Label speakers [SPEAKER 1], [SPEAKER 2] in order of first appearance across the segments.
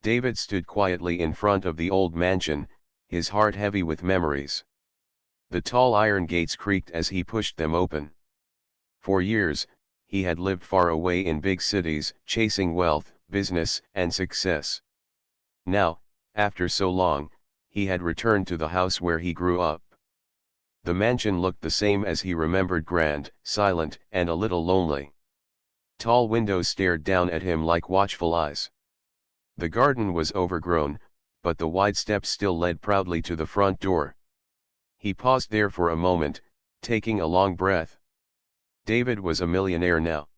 [SPEAKER 1] David stood quietly in front of the old mansion, his heart heavy with memories. The tall iron gates creaked as he pushed them open. For years, he had lived far away in big cities, chasing wealth, business, and success. Now, after so long, he had returned to the house where he grew up. The mansion looked the same as he remembered, grand, silent, and a little lonely. Tall windows stared down at him like watchful eyes. The garden was overgrown, but the wide steps still led proudly to the front door. He paused there for a moment, taking a long breath. David was a millionaire now.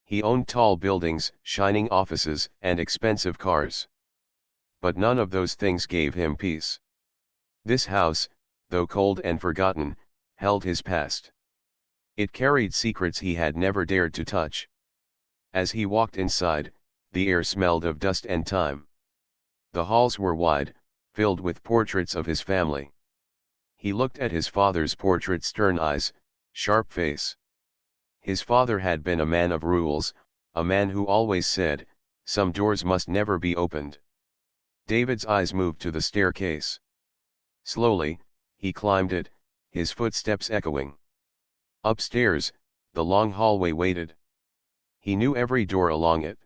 [SPEAKER 1] He owned tall buildings, shining offices, and expensive cars. But none of those things gave him peace. This house, though cold and forgotten, held his past. It carried secrets he had never dared to touch. As he walked inside, the air smelled of dust and time. The halls were wide, filled with portraits of his family. He looked at his father's portrait, stern eyes, sharp face. His father had been a man of rules, a man who always said, "Some doors must never be opened." David's eyes moved to the staircase. Slowly, he climbed it, his footsteps echoing. Upstairs, the long hallway waited. He knew every door along it.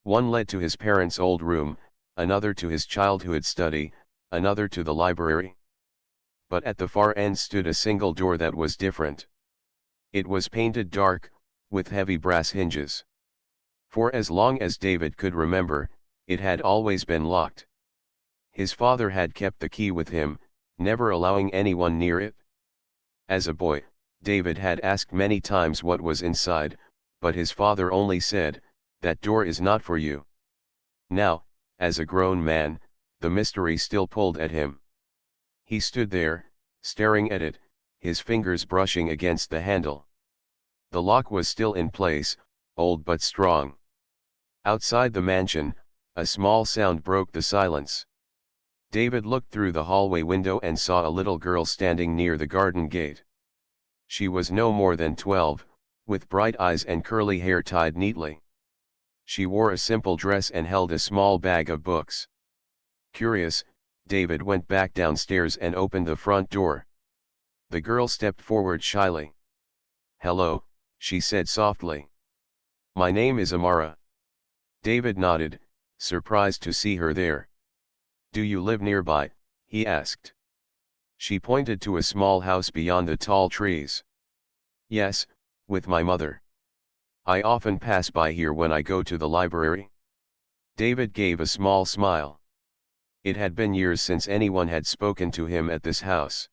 [SPEAKER 1] One led to his parents' old room, another to his childhood study, another to the library. But at the far end stood a single door that was different. It was painted dark, with heavy brass hinges. For as long as David could remember, it had always been locked. His father had kept the key with him, never allowing anyone near it. As a boy, David had asked many times what was inside, but his father only said, "That door is not for you." Now, as a grown man, the mystery still pulled at him. He stood there, staring at it, his fingers brushing against the handle. The lock was still in place, old but strong. Outside the mansion, a small sound broke the silence. David looked through the hallway window and saw a little girl standing near the garden gate. She was no more than 12, with bright eyes and curly hair tied neatly. She wore a simple dress and held a small bag of books. Curious, David went back downstairs and opened the front door. The girl stepped forward shyly. "Hello," she said softly. "My name is Amara." David nodded, surprised to see her there. "Do you live nearby?" he asked. She pointed to a small house beyond the tall trees. "Yes, with my mother. I often pass by here when I go to the library." David gave a small smile. It had been years since anyone had spoken to him at this house.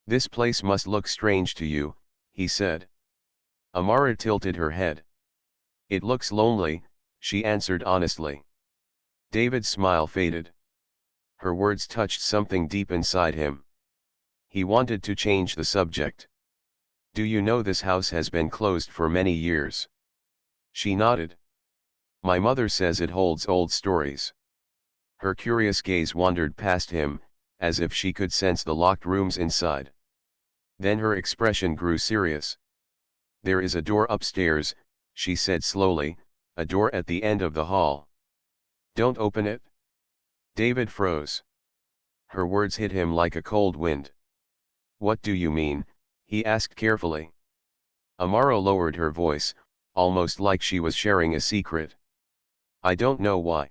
[SPEAKER 1] "This place must look strange to you," he said. Amara tilted her head. "It looks lonely," she answered honestly. David's smile faded. Her words touched something deep inside him. He wanted to change the subject. "Do you know this house has been closed for many years?" She nodded. "My mother says it holds old stories." Her curious gaze wandered past him, as if she could sense the locked rooms inside. Then her expression grew serious. "There is a door upstairs," she said slowly, "a door at the end of the hall. Don't open it." David froze. Her words hit him like a cold wind. "What do you mean?" he asked carefully. Amara lowered her voice, almost like she was sharing a secret. "I don't know why.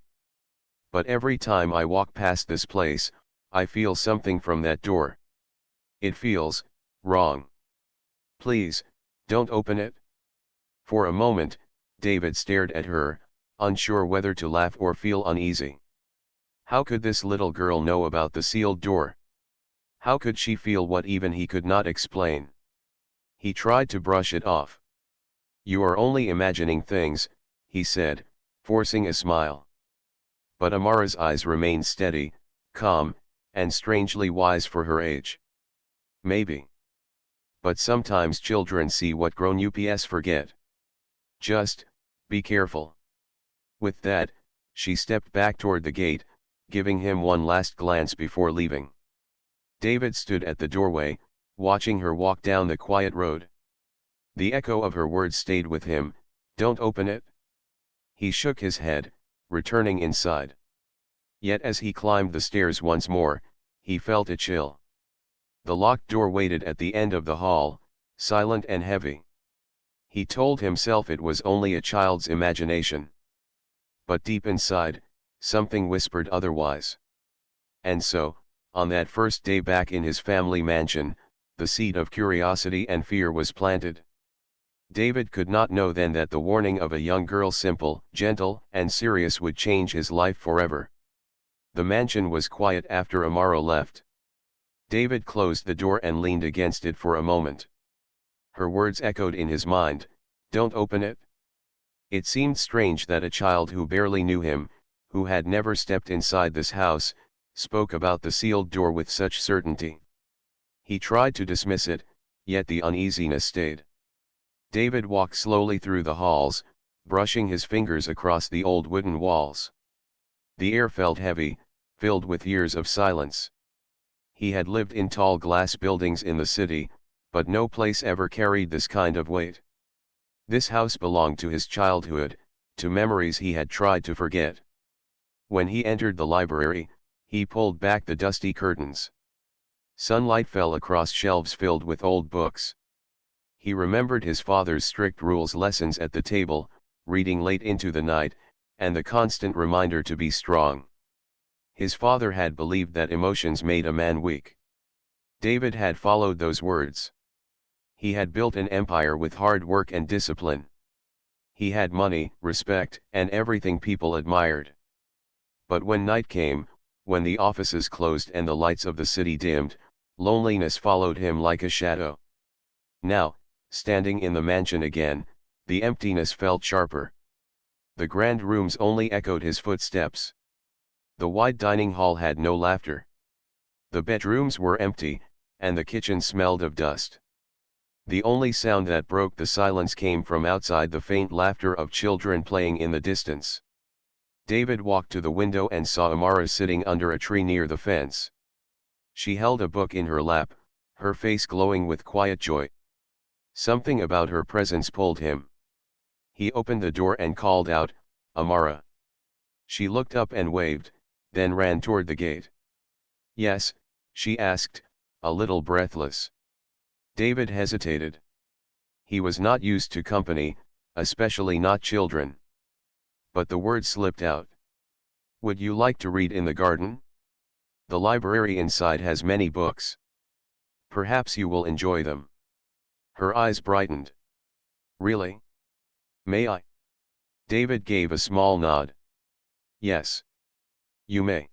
[SPEAKER 1] But every time I walk past this place, I feel something from that door. It feels wrong. Please, don't open it." For a moment, David stared at her, unsure whether to laugh or feel uneasy. How could this little girl know about the sealed door? How could she feel what even he could not explain? He tried to brush it off. "You are only imagining things," he said, forcing a smile. But Amara's eyes remained steady, calm, and strangely wise for her age. "Maybe. But sometimes children see what grown-ups forget. Just be careful." With that, she stepped back toward the gate, giving him one last glance before leaving. David stood at the doorway, watching her walk down the quiet road. The echo of her words stayed with him, "Don't open it." He shook his head, returning inside. Yet as he climbed the stairs once more, he felt a chill. The locked door waited at the end of the hall, silent and heavy. He told himself it was only a child's imagination. But deep inside, something whispered otherwise. And so, on that first day back in his family mansion, the seed of curiosity and fear was planted. David could not know then that the warning of a young girl, simple, gentle, and serious, would change his life forever. The mansion was quiet after Amara left. David closed the door and leaned against it for a moment. Her words echoed in his mind, "Don't open it." It seemed strange that a child who barely knew him, who had never stepped inside this house, spoke about the sealed door with such certainty. He tried to dismiss it, yet the uneasiness stayed. David walked slowly through the halls, brushing his fingers across the old wooden walls. The air felt heavy, filled with years of silence. He had lived in tall glass buildings in the city, but no place ever carried this kind of weight. This house belonged to his childhood, to memories he had tried to forget. When he entered the library, he pulled back the dusty curtains. Sunlight fell across shelves filled with old books. He remembered his father's strict rules, lessons at the table, reading late into the night, and the constant reminder to be strong. His father had believed that emotions made a man weak. David had followed those words. He had built an empire with hard work and discipline. He had money, respect, and everything people admired. But when night came, when the offices closed and the lights of the city dimmed, loneliness followed him like a shadow. Now, standing in the mansion again, the emptiness felt sharper. The grand rooms only echoed his footsteps. The wide dining hall had no laughter. The bedrooms were empty, and the kitchen smelled of dust. The only sound that broke the silence came from outside, the faint laughter of children playing in the distance. David walked to the window and saw Amara sitting under a tree near the fence. She held a book in her lap, her face glowing with quiet joy. Something about her presence pulled him. He opened the door and called out, "Amara." She looked up and waved, then ran toward the gate. "Yes?" she asked, a little breathless. David hesitated. He was not used to company, especially not children. But the words slipped out. "Would you like to read in the garden? The library inside has many books. Perhaps you will enjoy them." Her eyes brightened. "Really? May I?" David gave a small nod. "Yes. You may."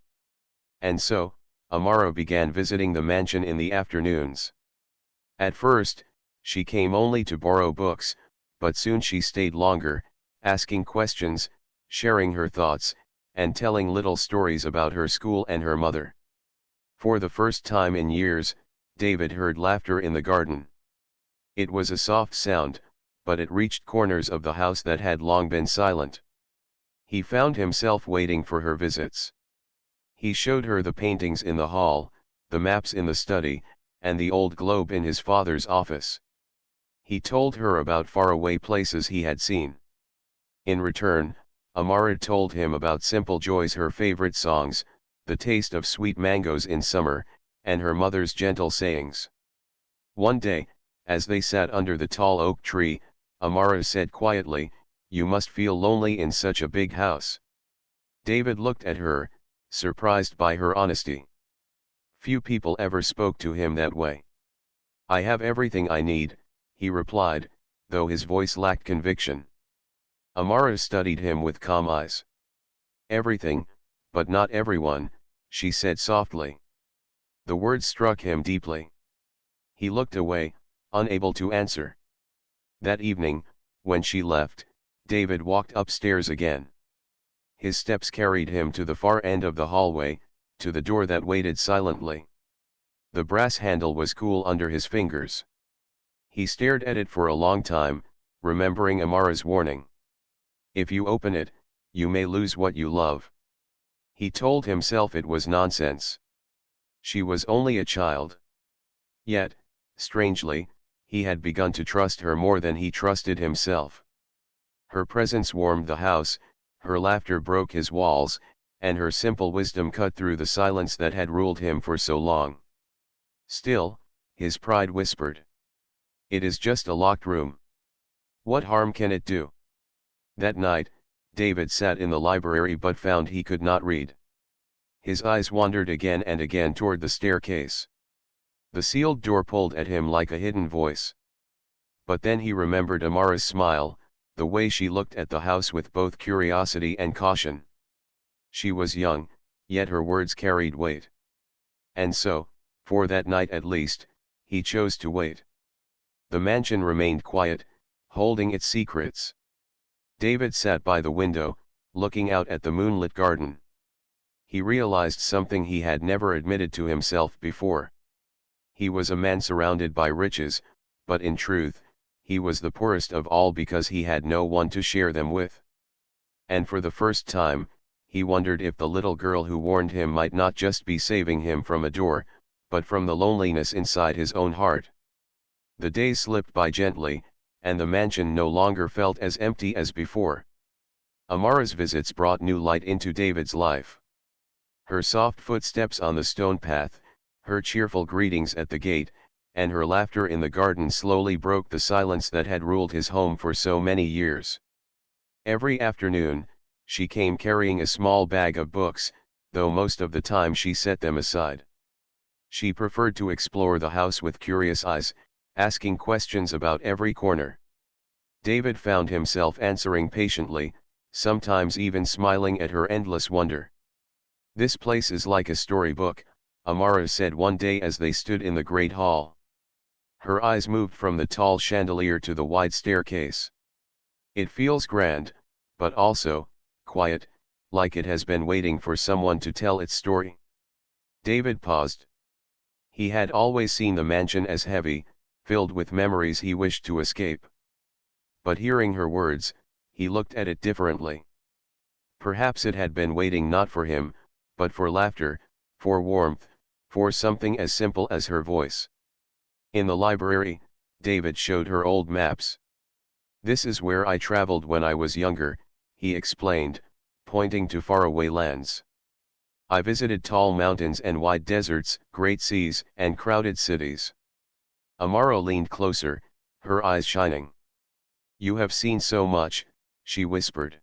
[SPEAKER 1] And so, Amara began visiting the mansion in the afternoons. At first, she came only to borrow books, but soon she stayed longer, asking questions, sharing her thoughts, and telling little stories about her school and her mother. For the first time in years, David heard laughter in the garden. It was a soft sound, but it reached corners of the house that had long been silent. He found himself waiting for her visits. He showed her the paintings in the hall, the maps in the study, and the old globe in his father's office. He told her about faraway places he had seen. In return, Amara told him about simple joys, her favorite songs, the taste of sweet mangoes in summer, and her mother's gentle sayings. One day, as they sat under the tall oak tree, Amara said quietly, "You must feel lonely in such a big house." David looked at her, surprised by her honesty. Few people ever spoke to him that way. "I have everything I need," he replied, though his voice lacked conviction. Amara studied him with calm eyes. "Everything, but not everyone," she said softly. The words struck him deeply. He looked away, unable to answer. That evening, when she left, David walked upstairs again. His steps carried him to the far end of the hallway, to the door that waited silently. The brass handle was cool under his fingers. He stared at it for a long time, remembering Amara's warning. "If you open it, you may lose what you love." He told himself it was nonsense. She was only a child. Yet, strangely, he had begun to trust her more than he trusted himself. Her presence warmed the house, her laughter broke his walls, and her simple wisdom cut through the silence that had ruled him for so long. Still, his pride whispered. It is just a locked room. What harm can it do? That night, David sat in the library but found he could not read. His eyes wandered again and again toward the staircase. The sealed door pulled at him like a hidden voice. But then he remembered Amara's smile, the way she looked at the house with both curiosity and caution. She was young, yet her words carried weight. And so, for that night at least, he chose to wait. The mansion remained quiet, holding its secrets. David sat by the window, looking out at the moonlit garden. He realized something he had never admitted to himself before. He was a man surrounded by riches, but in truth, he was the poorest of all because he had no one to share them with. And for the first time, he wondered if the little girl who warned him might not just be saving him from a door, but from the loneliness inside his own heart. The days slipped by gently, and the mansion no longer felt as empty as before. Amara's visits brought new light into David's life. Her soft footsteps on the stone path, her cheerful greetings at the gate, and her laughter in the garden slowly broke the silence that had ruled his home for so many years. Every afternoon, she came carrying a small bag of books, though most of the time she set them aside. She preferred to explore the house with curious eyes, asking questions about every corner. David found himself answering patiently, sometimes even smiling at her endless wonder. "This place is like a storybook," Amara said one day as they stood in the great hall. Her eyes moved from the tall chandelier to the wide staircase. "It feels grand, but also quiet, like it has been waiting for someone to tell its story." David paused. He had always seen the mansion as heavy, filled with memories he wished to escape. But hearing her words, he looked at it differently. Perhaps it had been waiting not for him, but for laughter, for warmth, for something as simple as her voice. In the library, David showed her old maps. "This is where I traveled when I was younger," he explained, pointing to faraway lands. "I visited tall mountains and wide deserts, great seas, and crowded cities." Amara leaned closer, her eyes shining. "You have seen so much," she whispered.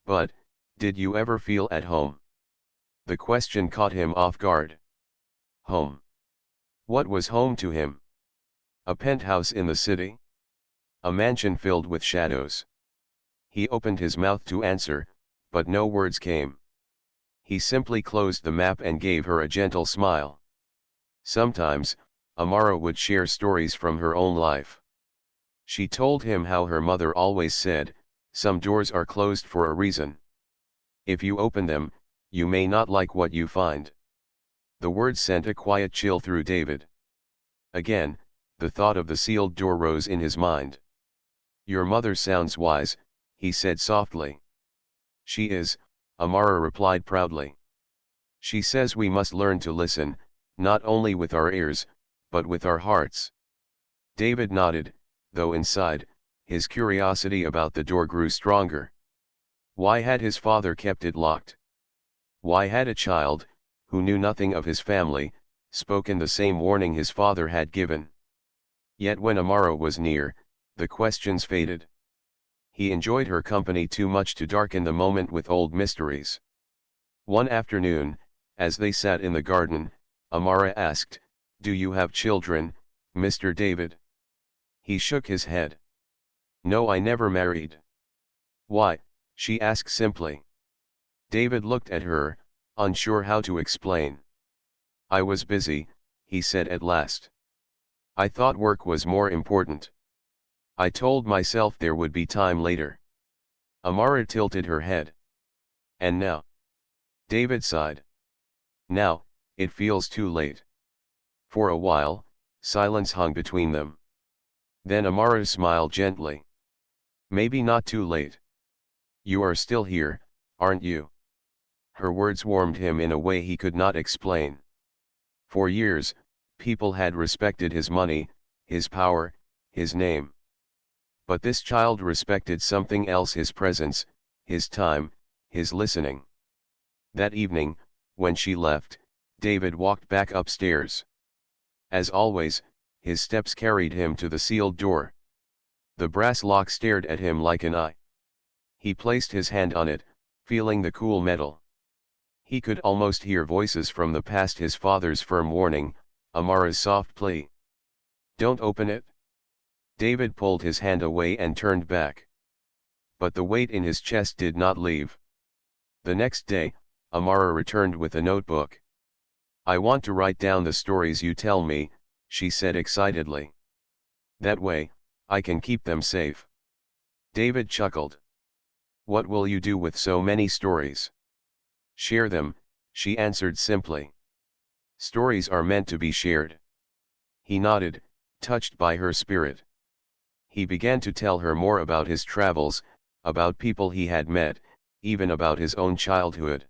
[SPEAKER 1] "But, did you ever feel at home?" The question caught him off guard. Home. What was home to him? A penthouse in the city? A mansion filled with shadows? He opened his mouth to answer, but no words came. He simply closed the map and gave her a gentle smile. Sometimes, Amara would share stories from her own life. She told him how her mother always said, "Some doors are closed for a reason. If you open them, you may not like what you find." The words sent a quiet chill through David. Again, the thought of the sealed door rose in his mind. "Your mother sounds wise," he said softly. "She is," Amara replied proudly. "She says we must learn to listen, not only with our ears, but with our hearts." David nodded, though inside, his curiosity about the door grew stronger. Why had his father kept it locked? Why had a child, who knew nothing of his family, spoken the same warning his father had given? Yet when Amara was near, the questions faded. He enjoyed her company too much to darken the moment with old mysteries. One afternoon, as they sat in the garden, Amara asked, "Do you have children, Mr. David?" He shook his head. "No, I never married." "Why?" she asked simply. David looked at her, unsure how to explain. "I was busy," he said at last. "I thought work was more important. I told myself there would be time later." Amara tilted her head. "And now?" David sighed. "Now, it feels too late." For a while, silence hung between them. Then Amara smiled gently. "Maybe not too late. You are still here, aren't you?" Her words warmed him in a way he could not explain. For years, people had respected his money, his power, his name. But this child respected something else: his presence, his time, his listening. That evening, when she left, David walked back upstairs. As always, his steps carried him to the sealed door. The brass lock stared at him like an eye. He placed his hand on it, feeling the cool metal. He could almost hear voices from the past, his father's firm warning, Amara's soft plea. "Don't open it." David pulled his hand away and turned back. But the weight in his chest did not leave. The next day, Amara returned with a notebook. "I want to write down the stories you tell me," she said excitedly. "That way, I can keep them safe." David chuckled. "What will you do with so many stories?" "Share them," she answered simply. "Stories are meant to be shared." He nodded, touched by her spirit. He began to tell her more about his travels, about people he had met, even about his own childhood.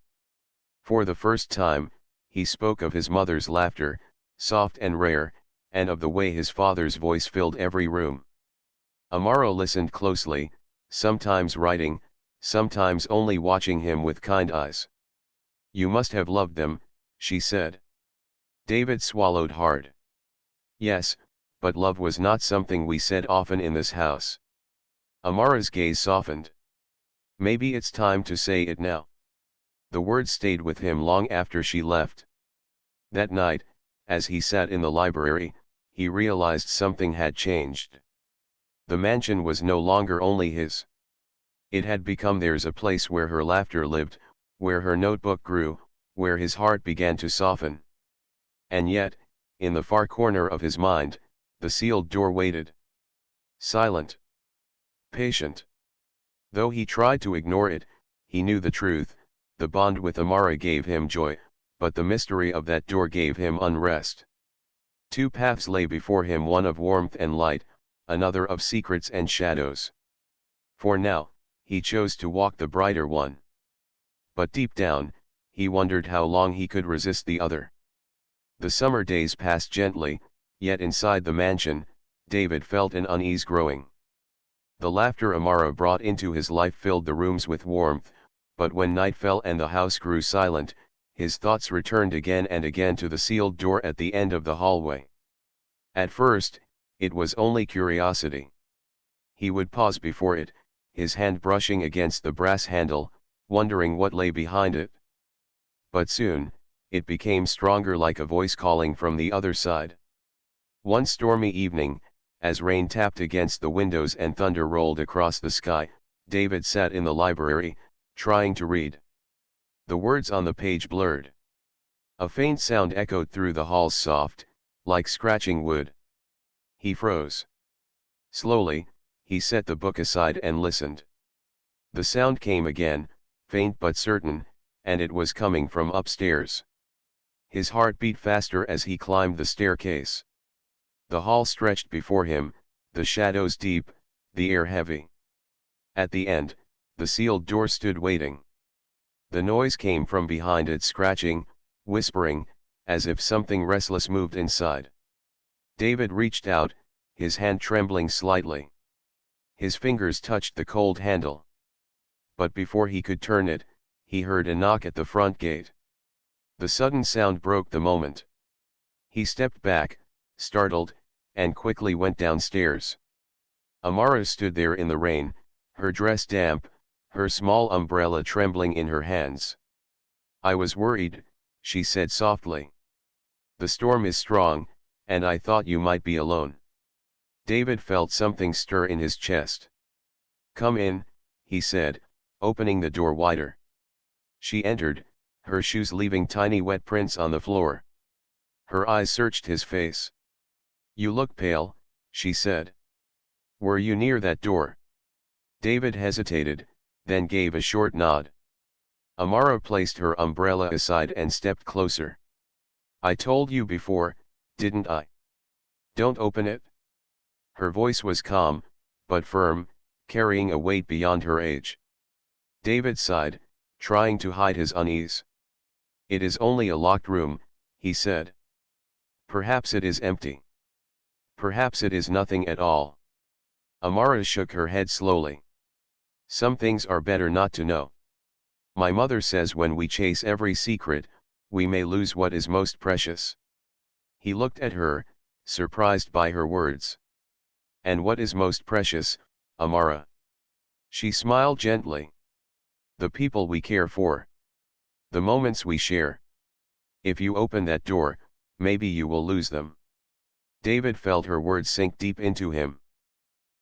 [SPEAKER 1] For the first time, he spoke of his mother's laughter, soft and rare, and of the way his father's voice filled every room. Amara listened closely, sometimes writing, sometimes only watching him with kind eyes. "You must have loved them," she said. David swallowed hard. "Yes, but love was not something we said often in this house." Amara's gaze softened. "Maybe it's time to say it now." The words stayed with him long after she left. That night, as he sat in the library, he realized something had changed. The mansion was no longer only his. It had become theirs, a place where her laughter lived, where her notebook grew, where his heart began to soften. And yet, in the far corner of his mind, the sealed door waited. Silent. Patient. Though he tried to ignore it, he knew the truth. The bond with Amara gave him joy, but the mystery of that door gave him unrest. Two paths lay before him, one of warmth and light, another of secrets and shadows. For now, he chose to walk the brighter one. But deep down, he wondered how long he could resist the other. The summer days passed gently, yet inside the mansion, David felt an unease growing. The laughter Amara brought into his life filled the rooms with warmth, but when night fell and the house grew silent, his thoughts returned again and again to the sealed door at the end of the hallway. At first, it was only curiosity. He would pause before it, his hand brushing against the brass handle, wondering what lay behind it. But soon, it became stronger, like a voice calling from the other side. One stormy evening, as rain tapped against the windows and thunder rolled across the sky, David sat in the library, trying to read. The words on the page blurred. A faint sound echoed through the halls, soft, like scratching wood. He froze. Slowly, he set the book aside and listened. The sound came again, faint but certain, and it was coming from upstairs. His heart beat faster as he climbed the staircase. The hall stretched before him, the shadows deep, the air heavy. At the end, the sealed door stood waiting. The noise came from behind it, scratching, whispering, as if something restless moved inside. David reached out, his hand trembling slightly. His fingers touched the cold handle. But before he could turn it, he heard a knock at the front gate. The sudden sound broke the moment. He stepped back, startled, and quickly went downstairs. Amara stood there in the rain, her dress damp, her small umbrella trembling in her hands. "I was worried," she said softly. "The storm is strong, and I thought you might be alone." David felt something stir in his chest. "Come in," he said, opening the door wider. She entered, her shoes leaving tiny wet prints on the floor. Her eyes searched his face. "You look pale," she said. "Were you near that door?" David hesitated, then gave a short nod. Amara placed her umbrella aside and stepped closer. "I told you before, didn't I? Don't open it." Her voice was calm, but firm, carrying a weight beyond her age. David sighed, trying to hide his unease. "It is only a locked room," he said. "Perhaps it is empty. Perhaps it is nothing at all." Amara shook her head slowly. "Some things are better not to know." My mother says when we chase every secret, we may lose what is most precious. He looked at her, surprised by her words. And what is most precious, Amara? She smiled gently. The people we care for. The moments we share. If you open that door, maybe you will lose them. David felt her words sink deep into him.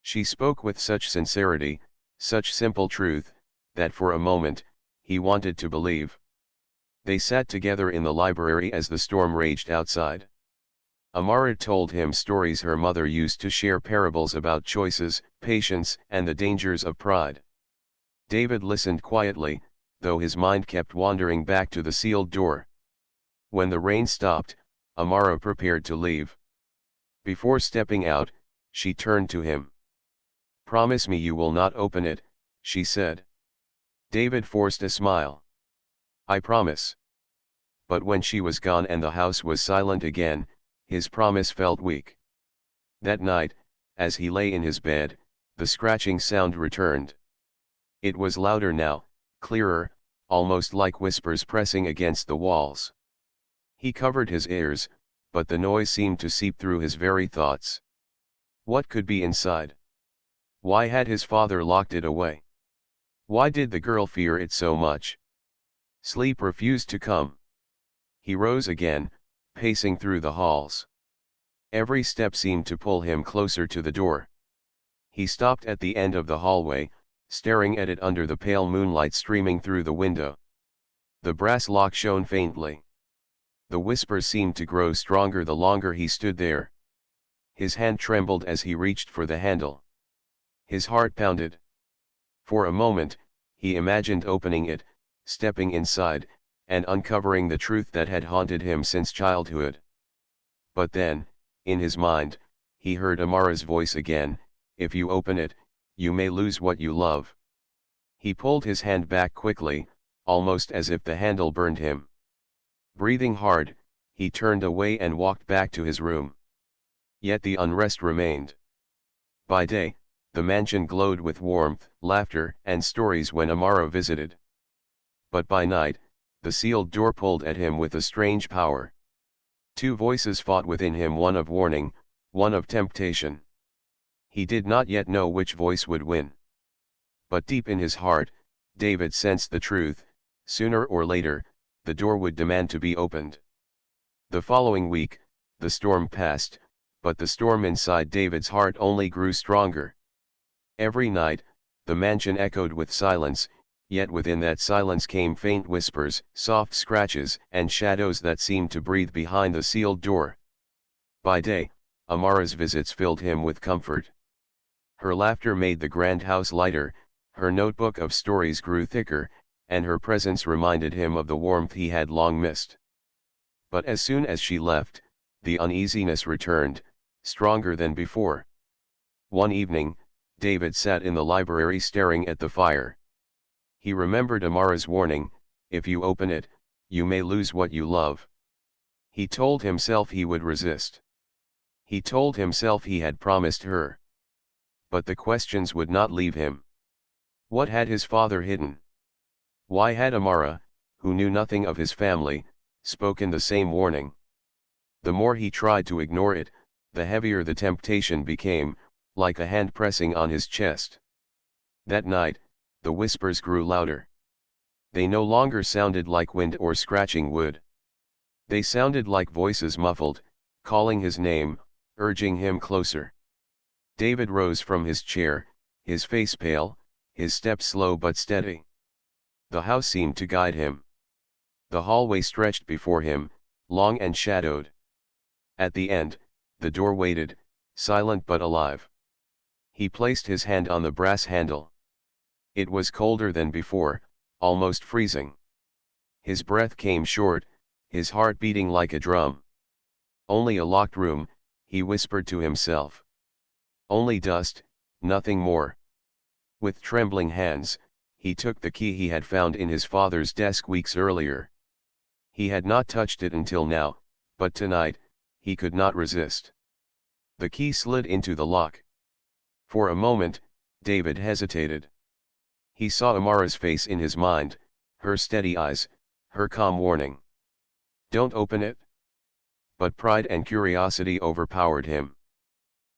[SPEAKER 1] She spoke with such sincerity, such simple truth, that for a moment, he wanted to believe. They sat together in the library as the storm raged outside. Amara told him stories her mother used to share, parables about choices, patience, and the dangers of pride. David listened quietly, though his mind kept wandering back to the sealed door. When the rain stopped, Amara prepared to leave. Before stepping out, she turned to him. "Promise me you will not open it," she said. David forced a smile. "I promise." But when she was gone and the house was silent again, his promise felt weak. That night, as he lay in his bed, the scratching sound returned. It was louder now, clearer, almost like whispers pressing against the walls. He covered his ears, but the noise seemed to seep through his very thoughts. What could be inside? Why had his father locked it away? Why did the girl fear it so much? Sleep refused to come. He rose again, pacing through the halls. Every step seemed to pull him closer to the door. He stopped at the end of the hallway, staring at it under the pale moonlight streaming through the window. The brass lock shone faintly. The whispers seemed to grow stronger the longer he stood there. His hand trembled as he reached for the handle. His heart pounded. For a moment, he imagined opening it, stepping inside, and uncovering the truth that had haunted him since childhood. But then, in his mind, he heard Amara's voice again, "If you open it, you may lose what you love." He pulled his hand back quickly, almost as if the handle burned him. Breathing hard, he turned away and walked back to his room. Yet the unrest remained. By day, the mansion glowed with warmth, laughter, and stories when Amara visited. But by night, the sealed door pulled at him with a strange power. Two voices fought within him, one of warning, one of temptation. He did not yet know which voice would win. But deep in his heart, David sensed the truth: sooner or later, the door would demand to be opened. The following week, the storm passed, but the storm inside David's heart only grew stronger. Every night, the mansion echoed with silence, yet within that silence came faint whispers, soft scratches, and shadows that seemed to breathe behind the sealed door. By day, Amara's visits filled him with comfort. Her laughter made the grand house lighter, her notebook of stories grew thicker, and her presence reminded him of the warmth he had long missed. But as soon as she left, the uneasiness returned, stronger than before. One evening, David sat in the library staring at the fire. He remembered Amara's warning, "If you open it, you may lose what you love." He told himself he would resist. He told himself he had promised her. But the questions would not leave him. What had his father hidden? Why had Amara, who knew nothing of his family, spoken the same warning? The more he tried to ignore it, the heavier the temptation became, like a hand pressing on his chest. That night, the whispers grew louder. They no longer sounded like wind or scratching wood. They sounded like voices muffled, calling his name, urging him closer. David rose from his chair, his face pale, his step slow but steady. The house seemed to guide him. The hallway stretched before him, long and shadowed. At the end, the door waited, silent but alive. He placed his hand on the brass handle. It was colder than before, almost freezing. His breath came short, his heart beating like a drum. Only a locked room, he whispered to himself. Only dust, nothing more. With trembling hands, he took the key he had found in his father's desk weeks earlier. He had not touched it until now, but tonight, he could not resist. The key slid into the lock. For a moment, David hesitated. He saw Amara's face in his mind, Her steady eyes, her calm warning. Don't open it. But pride and curiosity overpowered him.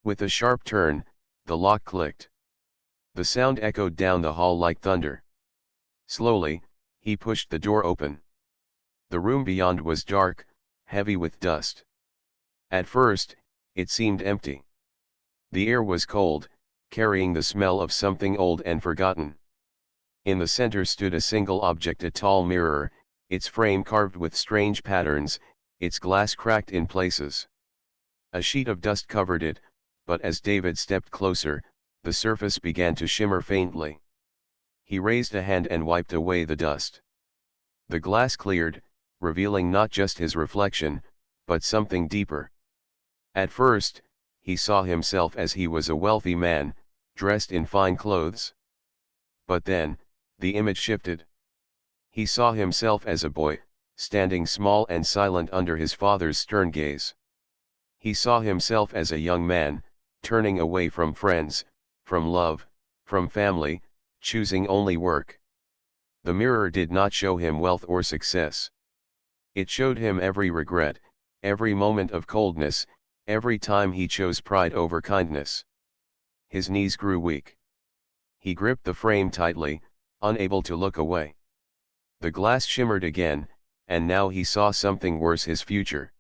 [SPEAKER 1] With a sharp turn, the lock clicked. The sound echoed down the hall like thunder. Slowly, he pushed the door open. The room beyond was dark, heavy with dust. At first, it seemed empty. The air was cold, carrying the smell of something old and forgotten. In the center stood a single object, a tall mirror, its frame carved with strange patterns, its glass cracked in places. A sheet of dust covered it, but as David stepped closer, the surface began to shimmer faintly. He raised a hand and wiped away the dust. The glass cleared, revealing not just his reflection, but something deeper. At first, he saw himself as he was a wealthy man, dressed in fine clothes. But then, the image shifted. He saw himself as a boy, standing small and silent under his father's stern gaze. He saw himself as a young man, turning away from friends, from love, from family, choosing only work. The mirror did not show him wealth or success. It showed him every regret, every moment of coldness, every time he chose pride over kindness. His knees grew weak. He gripped the frame tightly, unable to look away. The glass shimmered again, and now he saw something worse: his future.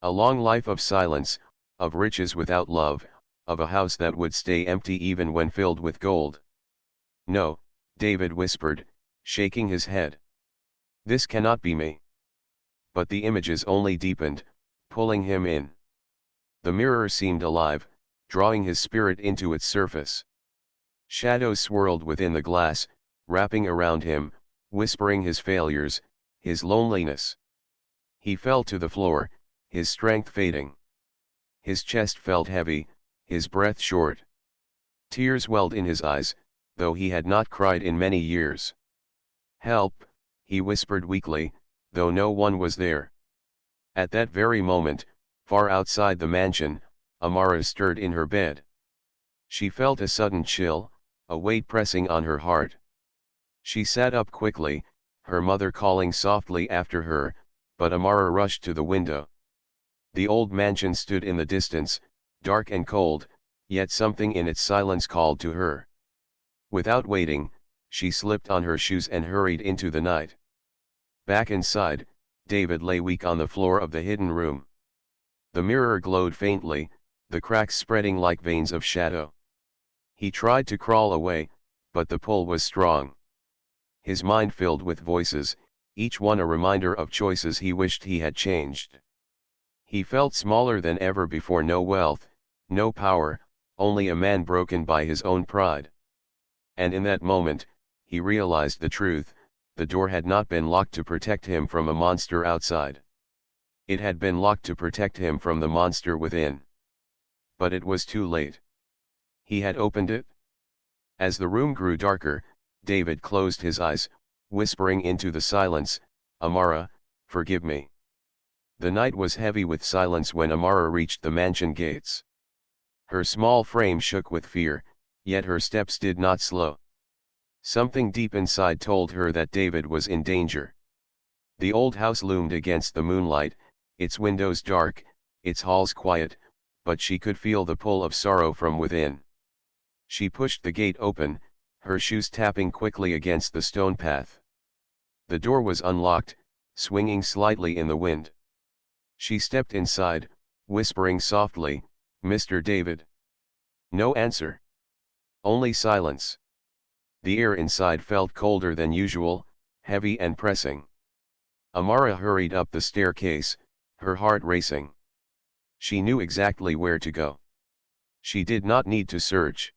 [SPEAKER 1] A long life of silence, of riches without love, of a house that would stay empty even when filled with gold. No, David whispered, shaking his head. This cannot be me. But the images only deepened, pulling him in. The mirror seemed alive, drawing his spirit into its surface. Shadows swirled within the glass, wrapping around him, whispering his failures, his loneliness. He fell to the floor, his strength fading. His chest felt heavy, his breath short. Tears welled in his eyes, though he had not cried in many years. "Help," he whispered weakly, though no one was there. At that very moment, far outside the mansion, Amara stirred in her bed. She felt a sudden chill, a weight pressing on her heart. She sat up quickly, her mother calling softly after her, but Amara rushed to the window. The old mansion stood in the distance, dark and cold, yet something in its silence called to her. Without waiting, she slipped on her shoes and hurried into the night. Back inside, David lay weak on the floor of the hidden room. The mirror glowed faintly, the cracks spreading like veins of shadow. He tried to crawl away, but the pull was strong. His mind filled with voices, each one a reminder of choices he wished he had changed. He felt smaller than ever before: no wealth, no power, only a man broken by his own pride. And in that moment, he realized the truth: the door had not been locked to protect him from a monster outside. It had been locked to protect him from the monster within. But it was too late. He had opened it. As the room grew darker, David closed his eyes, whispering into the silence, "Amara, forgive me." The night was heavy with silence when Amara reached the mansion gates. Her small frame shook with fear, yet her steps did not slow. Something deep inside told her that David was in danger. The old house loomed against the moonlight, its windows dark, its halls quiet, but she could feel the pull of sorrow from within. She pushed the gate open, her shoes tapping quickly against the stone path. The door was unlocked, swinging slightly in the wind. She stepped inside, whispering softly, "Mr. David." No answer. Only silence. The air inside felt colder than usual, heavy and pressing. Amara hurried up the staircase, her heart racing. She knew exactly where to go. She did not need to search.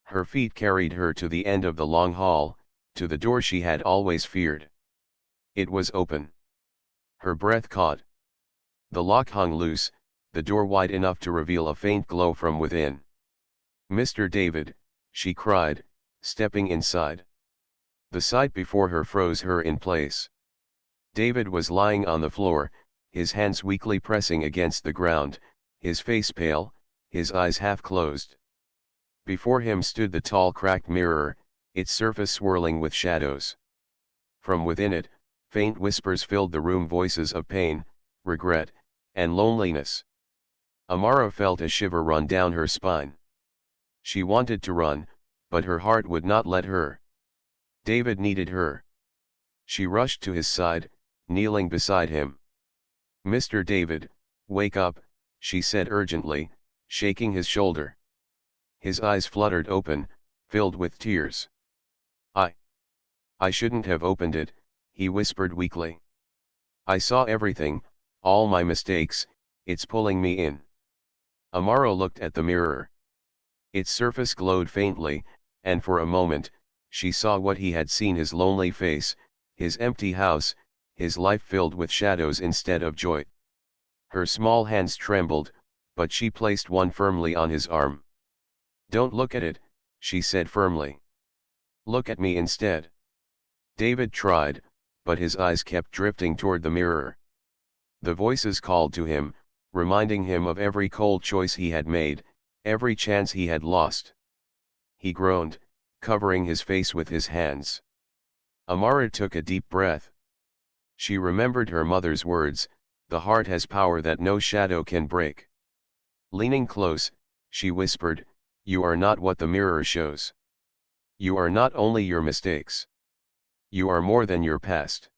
[SPEAKER 1] Her feet carried her to the end of the long hall, to the door she had always feared. It was open. Her breath caught. The lock hung loose, the door wide enough to reveal a faint glow from within. "Mr. David," she cried, stepping inside. The sight before her froze her in place. David was lying on the floor, his hands weakly pressing against the ground, his face pale, his eyes half closed. Before him stood the tall cracked mirror, its surface swirling with shadows. From within it, faint whispers filled the room, voices of pain, regret, and loneliness. Amara felt a shiver run down her spine. She wanted to run, but her heart would not let her. David needed her. She rushed to his side, kneeling beside him. "Mr. David, wake up," she said urgently, shaking his shoulder. His eyes fluttered open, filled with tears. I shouldn't have opened it," he whispered weakly. "I saw everything, all my mistakes, it's pulling me in." Amara looked at the mirror. Its surface glowed faintly, and for a moment, she saw what he had seen: his lonely face, his empty house, his life filled with shadows instead of joy. Her small hands trembled, but she placed one firmly on his arm. "Don't look at it," she said firmly. "Look at me instead." David tried, but his eyes kept drifting toward the mirror. The voices called to him, reminding him of every cold choice he had made, every chance he had lost. He groaned, covering his face with his hands. Amara took a deep breath. She remembered her mother's words, "The heart has power that no shadow can break." Leaning close, she whispered, "You are not what the mirror shows. You are not only your mistakes. You are more than your past.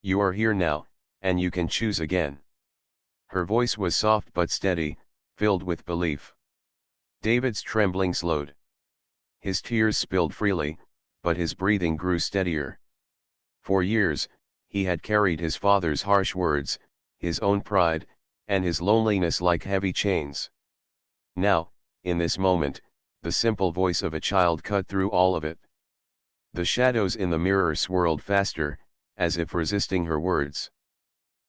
[SPEAKER 1] You are here now, and you can choose again." Her voice was soft but steady, filled with belief. David's trembling slowed. His tears spilled freely, but his breathing grew steadier. For years, he had carried his father's harsh words, his own pride, and his loneliness like heavy chains. Now, in this moment, the simple voice of a child cut through all of it. The shadows in the mirror swirled faster, as if resisting her words.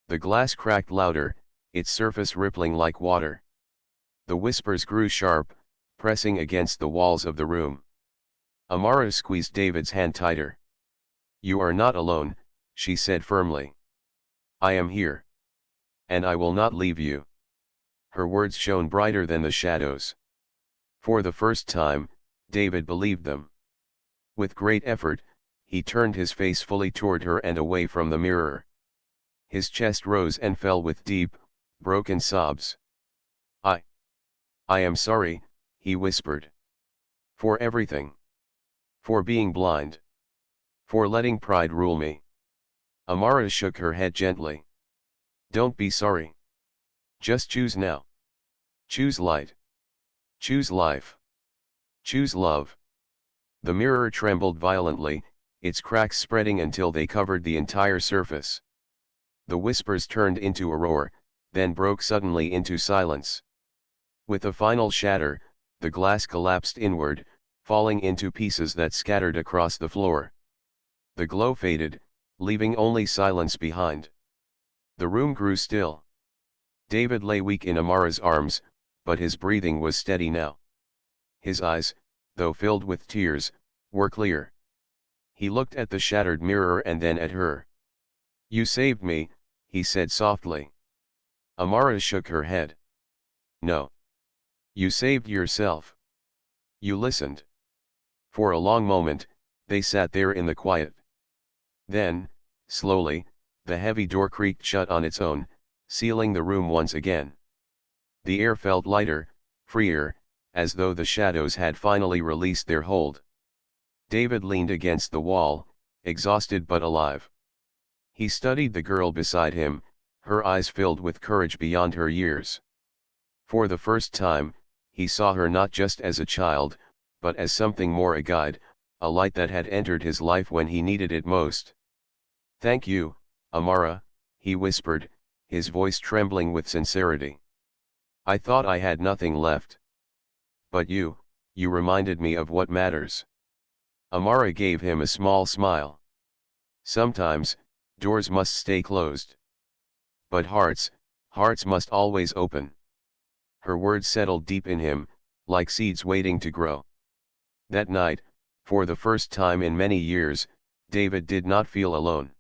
[SPEAKER 1] The glass cracked louder, its surface rippling like water. The whispers grew sharp, pressing against the walls of the room. Amara squeezed David's hand tighter. "You are not alone," she said firmly. "I am here. And I will not leave you." Her words shone brighter than the shadows. For the first time, David believed them. With great effort, he turned his face fully toward her and away from the mirror. His chest rose and fell with deep, broken sobs. I am sorry," he whispered. "For everything. For being blind. For letting pride rule me." Amara shook her head gently. "Don't be sorry. Just choose now. Choose light. Choose life. Choose love." The mirror trembled violently, its cracks spreading until they covered the entire surface. The whispers turned into a roar, then broke suddenly into silence. With a final shatter, the glass collapsed inward, falling into pieces that scattered across the floor. The glow faded, leaving only silence behind. The room grew still. David lay weak in Amara's arms, but his breathing was steady now. His eyes, though filled with tears, were clear. He looked at the shattered mirror and then at her. "You saved me," he said softly. Amara shook her head. "No. You saved yourself. You listened." For a long moment, they sat there in the quiet. Then, slowly, the heavy door creaked shut on its own, sealing the room once again. The air felt lighter, freer, as though the shadows had finally released their hold. David leaned against the wall, exhausted but alive. He studied the girl beside him, her eyes filled with courage beyond her years. For the first time, he saw her not just as a child, but as something more: a guide, a light that had entered his life when he needed it most. "Thank you, Amara," he whispered, his voice trembling with sincerity. "I thought I had nothing left. But you reminded me of what matters." Amara gave him a small smile. "Sometimes, doors must stay closed. But hearts must always open." Her words settled deep in him, like seeds waiting to grow. That night, for the first time in many years, David did not feel alone.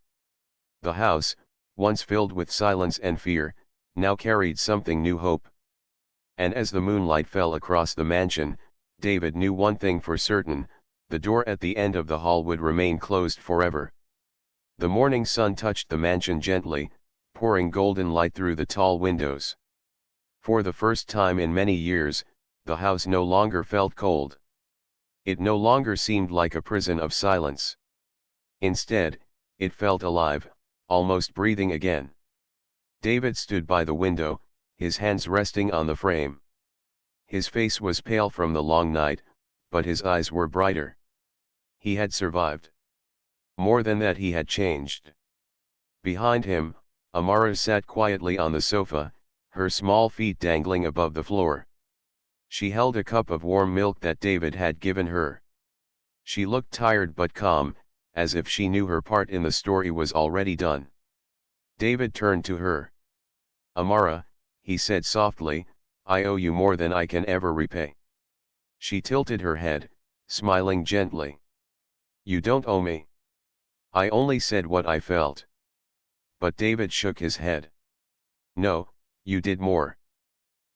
[SPEAKER 1] The house, once filled with silence and fear, now carried something new: hope. And as the moonlight fell across the mansion, David knew one thing for certain: the door at the end of the hall would remain closed forever. The morning sun touched the mansion gently, pouring golden light through the tall windows. For the first time in many years, the house no longer felt cold. It no longer seemed like a prison of silence. Instead, it felt alive, almost breathing again. David stood by the window, his hands resting on the frame. His face was pale from the long night, but his eyes were brighter. He had survived. More than that, he had changed. Behind him, Amara sat quietly on the sofa, her small feet dangling above the floor. She held a cup of warm milk that David had given her. She looked tired but calm, as if she knew her part in the story was already done. David turned to her. "Amara," he said softly, "I owe you more than I can ever repay." She tilted her head, smiling gently. "You don't owe me. I only said what I felt." But David shook his head. "No, you did more.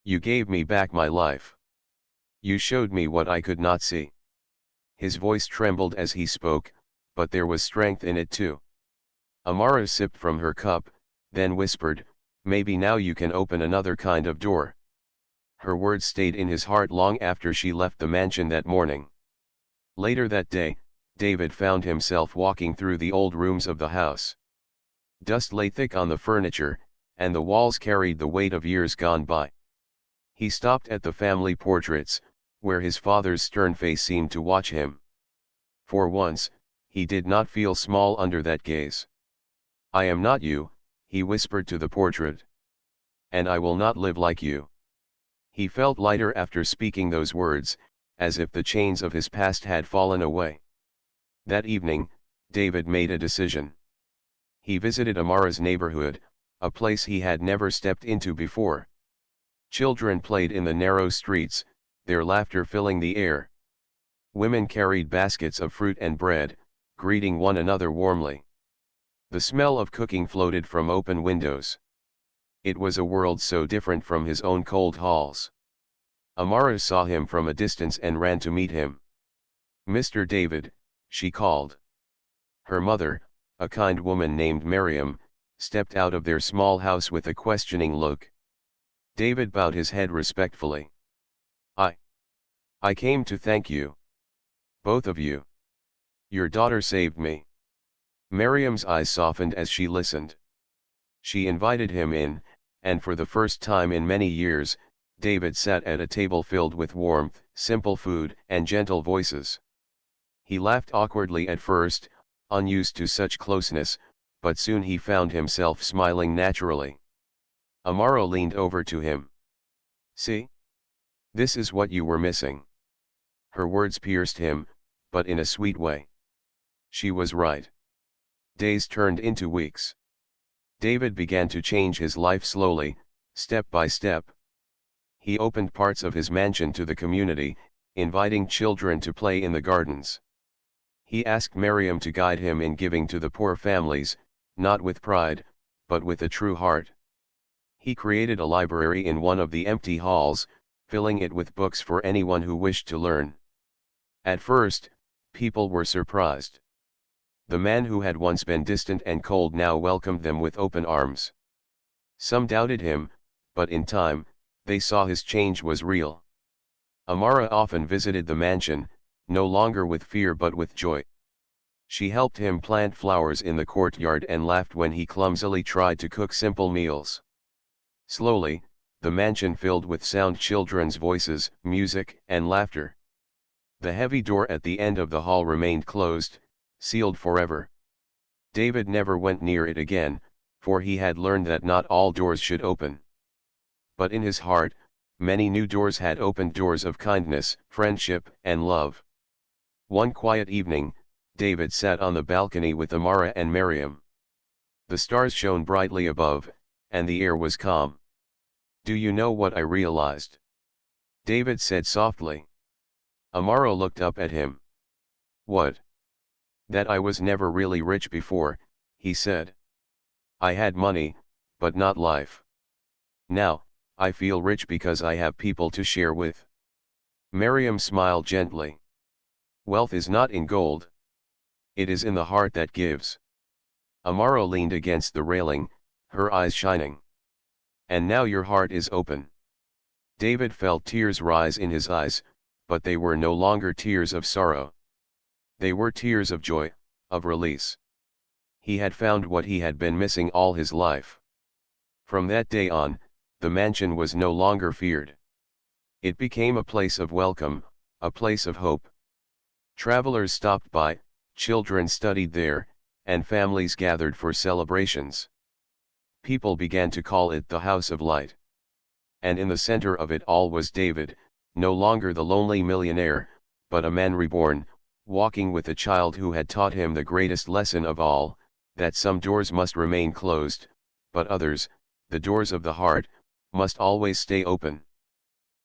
[SPEAKER 1] You gave me back my life. You showed me what I could not see." His voice trembled as he spoke, but there was strength in it too. Amara sipped from her cup, then whispered, "Maybe now you can open another kind of door." Her words stayed in his heart long after she left the mansion that morning. Later that day, David found himself walking through the old rooms of the house. Dust lay thick on the furniture, and the walls carried the weight of years gone by. He stopped at the family portraits, where his father's stern face seemed to watch him. For once, he did not feel small under that gaze. "I am not you," he whispered to the portrait. "And I will not live like you." He felt lighter after speaking those words, as if the chains of his past had fallen away. That evening, David made a decision. He visited Amara's neighborhood, a place he had never stepped into before. Children played in the narrow streets, their laughter filling the air. Women carried baskets of fruit and bread, greeting one another warmly. The smell of cooking floated from open windows. It was a world so different from his own cold halls. Amara saw him from a distance and ran to meet him. "Mr. David," she called. Her mother, a kind woman named Miriam, stepped out of their small house with a questioning look. David bowed his head respectfully. I came to thank you. Both of you. Your daughter saved me." Miriam's eyes softened as she listened. She invited him in, and for the first time in many years, David sat at a table filled with warmth, simple food, and gentle voices. He laughed awkwardly at first, unused to such closeness, but soon he found himself smiling naturally. Amara leaned over to him. "See? This is what you were missing." Her words pierced him, but in a sweet way. She was right. Days turned into weeks. David began to change his life slowly, step by step. He opened parts of his mansion to the community, inviting children to play in the gardens. He asked Miriam to guide him in giving to the poor families, not with pride, but with a true heart. He created a library in one of the empty halls, filling it with books for anyone who wished to learn. At first, people were surprised. The man who had once been distant and cold now welcomed them with open arms. Some doubted him, but in time, they saw his change was real. Amara often visited the mansion, no longer with fear but with joy. She helped him plant flowers in the courtyard and laughed when he clumsily tried to cook simple meals. Slowly, the mansion filled with sound, children's voices, music, and laughter. The heavy door at the end of the hall remained closed, sealed forever. David never went near it again, for he had learned that not all doors should open. But in his heart, many new doors had opened, doors of kindness, friendship, and love. One quiet evening, David sat on the balcony with Amara and Miriam. The stars shone brightly above, and the air was calm. "Do you know what I realized?" David said softly. Amara looked up at him. "What?" "That I was never really rich before," he said. "I had money, but not life. Now, I feel rich because I have people to share with." Miriam smiled gently. "Wealth is not in gold. It is in the heart that gives." Amaro leaned against the railing, her eyes shining. And now your heart is open. David felt tears rise in his eyes, but they were no longer tears of sorrow. They were tears of joy, of release. He had found what he had been missing all his life. From that day on, the mansion was no longer feared. It became a place of welcome, a place of hope. Travelers stopped by, children studied there, and families gathered for celebrations. People began to call it the House of Light. And in the center of it all was David, no longer the lonely millionaire, but a man reborn, walking with a child who had taught him the greatest lesson of all, that some doors must remain closed, but others, the doors of the heart, must always stay open.